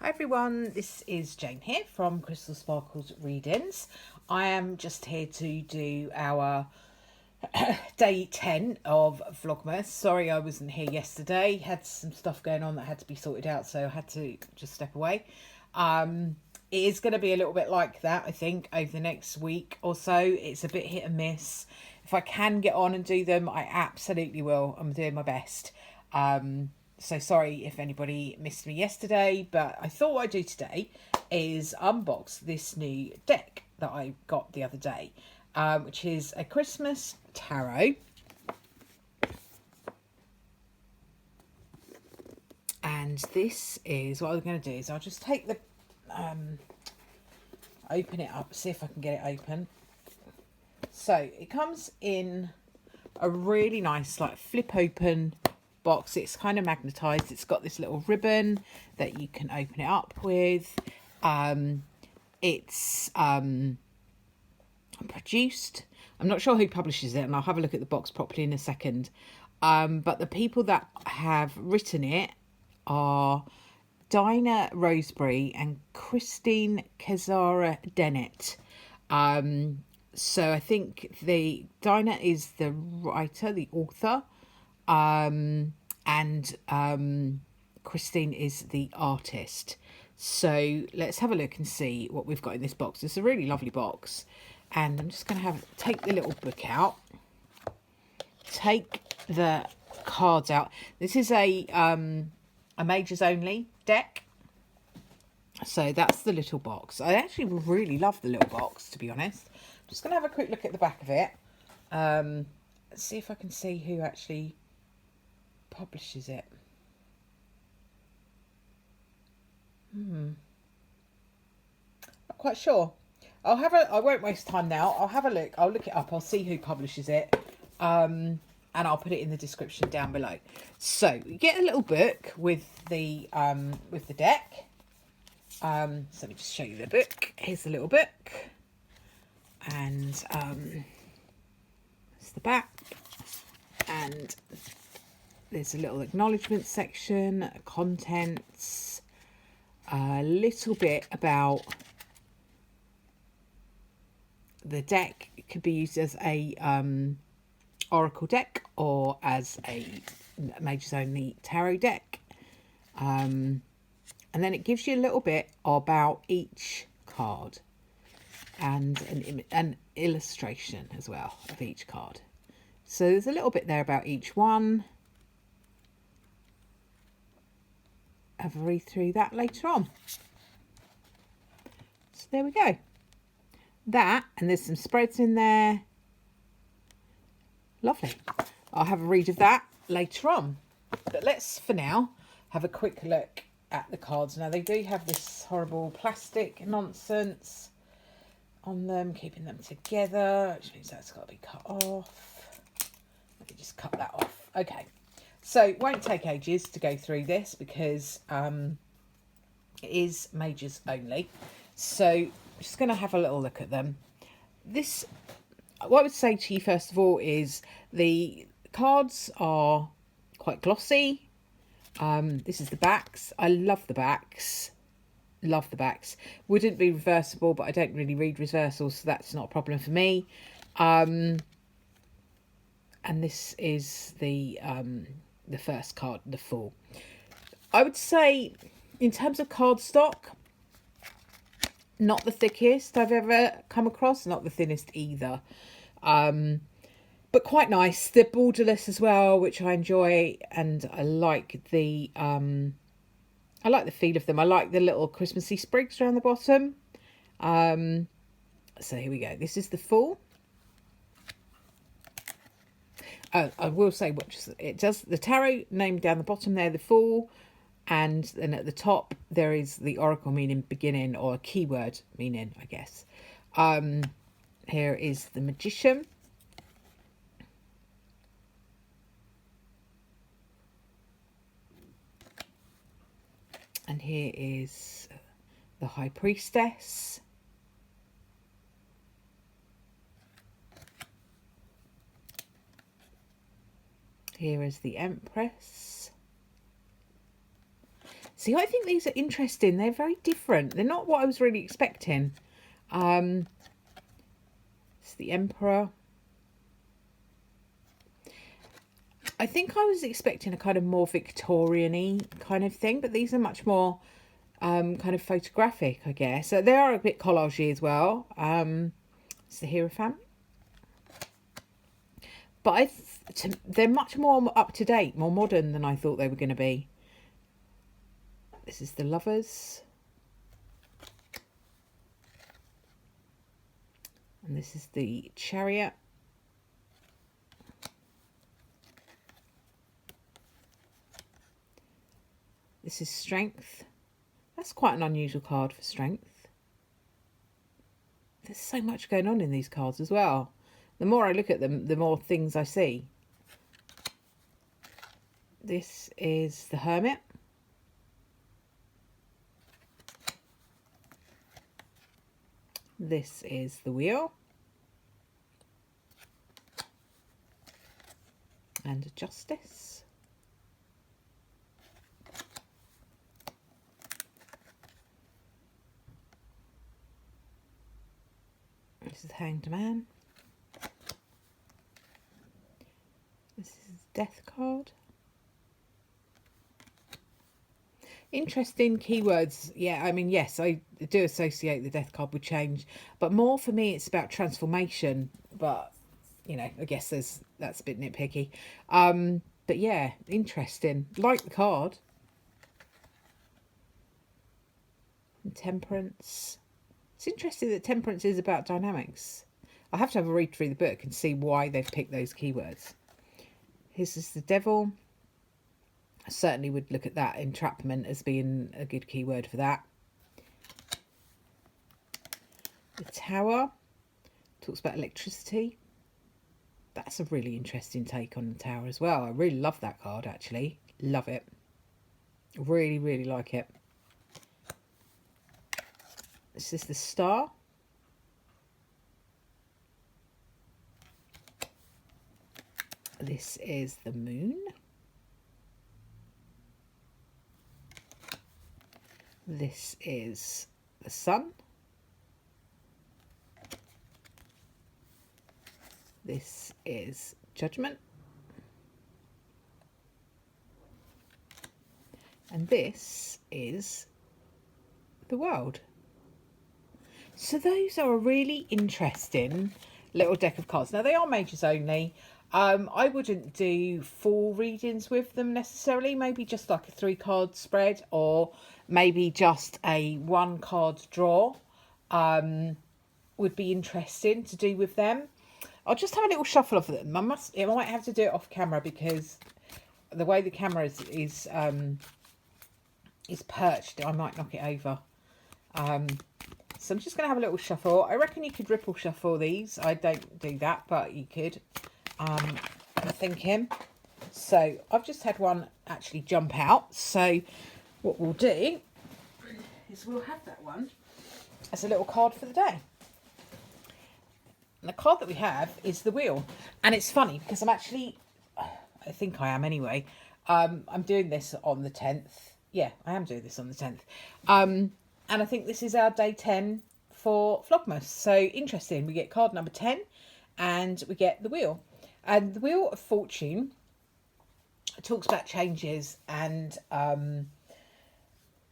Hi everyone, this is Jane here from Crystal Sparkles Readings. I am just here to do our day 10 of Vlogmss. Sorry I wasn't here yesterday, had some stuff going on that had to be sorted out, so I had to just step away. It is going to be a little bit like that, I think, over the next week or so. It's a bit hit and miss. If I can get on and do them, I absolutely will. I'm doing my best. So sorry if anybody missed me yesterday, but I thought what I'd do today is unbox this new deck that I got the other day, which is a Christmas tarot. And this is what I'm going to do is I'll just take the open it up, see if I can get it open. So it comes in a really nice like flip open box. It's kind of magnetized. It's got this little ribbon that you can open it up with. It's produced, I'm not sure who publishes it, and I'll have a look at the box properly in a second, but the people that have written it are Dinah Roseberry and Christine Kezara Dennett. So I think Dinah is the writer, the author, and Christine is the artist. So let's have a look and see what we've got in this box. It's a really lovely box, and I'm just going to take the little book out, take the cards out. This is a majors only deck. So that's the little box. I actually really love the little box, to be honest. I'm just going to have a quick look at the back of it. Let's see if I can see who actually publishes it. Not quite sure. I won't waste time now. I'll have a look. I'll look it up. I'll see who publishes it. And I'll put it in the description down below. So you get a little book with the deck. So let me just show you the book. Here's the little book, and it's the back, and there's a little acknowledgement section, contents, a little bit about the deck. It could be used as a oracle deck or as a majors only tarot deck. And then it gives you a little bit about each card and an illustration as well of each card. So there's a little bit there about each one. Have a read through that later on. So there we go. That, and there's some spreads in there. Lovely. I'll have a read of that later on. But let's, for now, have a quick look at the cards. Now they do have this horrible plastic nonsense on them, keeping them together, which means that's got to be cut off. Let me just cut that off. Okay, so it won't take ages to go through this because it is majors only. So I'm just going to have a little look at them. What I would say to you first of all is the cards are quite glossy. This is the backs. I love the backs. Love the backs. Wouldn't be reversible, but I don't really read reversals, so that's not a problem for me. And this is the first card, the Fool. I would say, in terms of cardstock, not the thickest I've ever come across, not the thinnest either. But quite nice. They're borderless as well, which I enjoy, and I like the feel of them. I like the little Christmassy sprigs around the bottom. So here we go. This is the Fool. I will say what it does. The tarot name down the bottom there, the Fool, and then at the top there is the oracle meaning beginning, or a keyword meaning, I guess. Here is the Magician. And here is the High Priestess. Here is the Empress. See, I think these are interesting. They're very different. They're not what I was really expecting. It's the Emperor. I think I was expecting a kind of more Victorian-y kind of thing, but these are much more kind of photographic, I guess. So they are a bit collagey as well. It's the Hierophant. But they're much more up-to-date, more modern than I thought they were going to be. This is the Lovers. And this is the Chariot. This is Strength. That's quite an unusual card for Strength. There's so much going on in these cards as well. The more I look at them, the more things I see. This is the Hermit. This is the Wheel. And Justice. This is Hanged Man. This is Death card. Interesting keywords. Yeah, I mean, yes, I do associate the Death card with change, but more for me, it's about transformation. But you know, I guess that's a bit nitpicky. But yeah, interesting. Like the card. And Temperance. It's interesting that Temperance is about dynamics. I have to have a read through the book and see why they've picked those keywords. This is the Devil. I certainly would look at that, entrapment, as being a good keyword for that. The Tower talks about electricity. That's a really interesting take on the Tower as well. I really love that card, actually. Love it. Really, really like it. This is the Star. This is the Moon. This is the Sun. This is Judgment. And this is the World. So those are a really interesting little deck of cards. Now, they are majors only. I wouldn't do full readings with them necessarily. Maybe just like a 3-card spread, or maybe just a 1-card draw would be interesting to do with them. I'll just have a little shuffle of them. I might have to do it off camera because the way the camera is perched, I might knock it over. So I'm just going to have a little shuffle. I reckon you could ripple shuffle these. I don't do that, but you could. I'm thinking. So I've just had one actually jump out. So what we'll do is we'll have that one as a little card for the day. And the card that we have is the Wheel. And it's funny because I think I am anyway. I'm doing this on the 10th. Yeah, I am doing this on the 10th. And I think this is our day 10 for Vlogmss. So interesting. We get card number 10 and we get the Wheel. And the Wheel of Fortune talks about changes and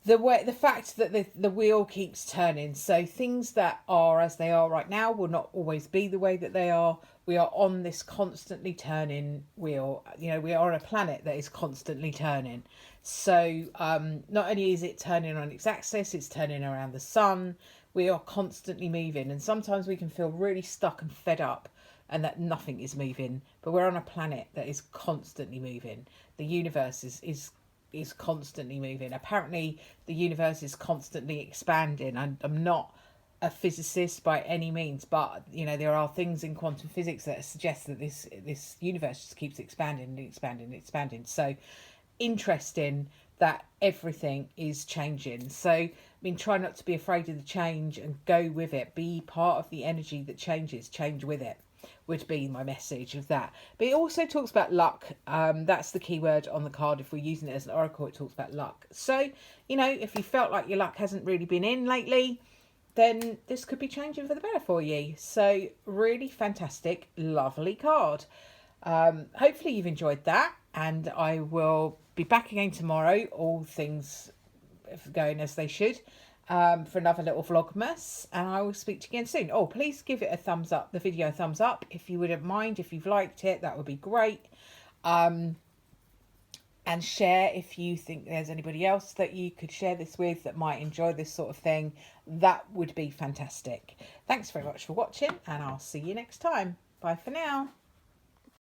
the fact that the wheel keeps turning. So things that are as they are right now will not always be the way that they are. We are on this constantly turning wheel. You know, we are on a planet that is constantly turning. So not only is it turning on its axis, it's turning around the sun. We are constantly moving, and sometimes we can feel really stuck and fed up and that nothing is moving, but we're on a planet that is constantly moving. The universe is constantly moving. Apparently the universe is constantly expanding. I'm not a physicist by any means, but you know, there are things in quantum physics that suggest that this universe just keeps expanding and expanding and expanding. So interesting that everything is changing. So I mean, try not to be afraid of the change and go with it. Be part of the energy that changes. Change with it. would be my message of that. But it also talks about luck. That's the key word on the card. If we're using it as an oracle, it talks about luck. So, you know, if you felt like your luck hasn't really been in lately, then this could be changing for the better for you. So really fantastic, lovely card. Hopefully you've enjoyed that, and I will be back again tomorrow, all things going as they should, for another little Vlogmas, and I will speak to you again soon. Oh, please give it a thumbs up, the video a thumbs up, if you wouldn't mind. If you've liked it, that would be great. And share if you think there's anybody else that you could share this with that might enjoy this sort of thing. That would be fantastic. Thanks very much for watching, and I'll see you next time. Bye for now.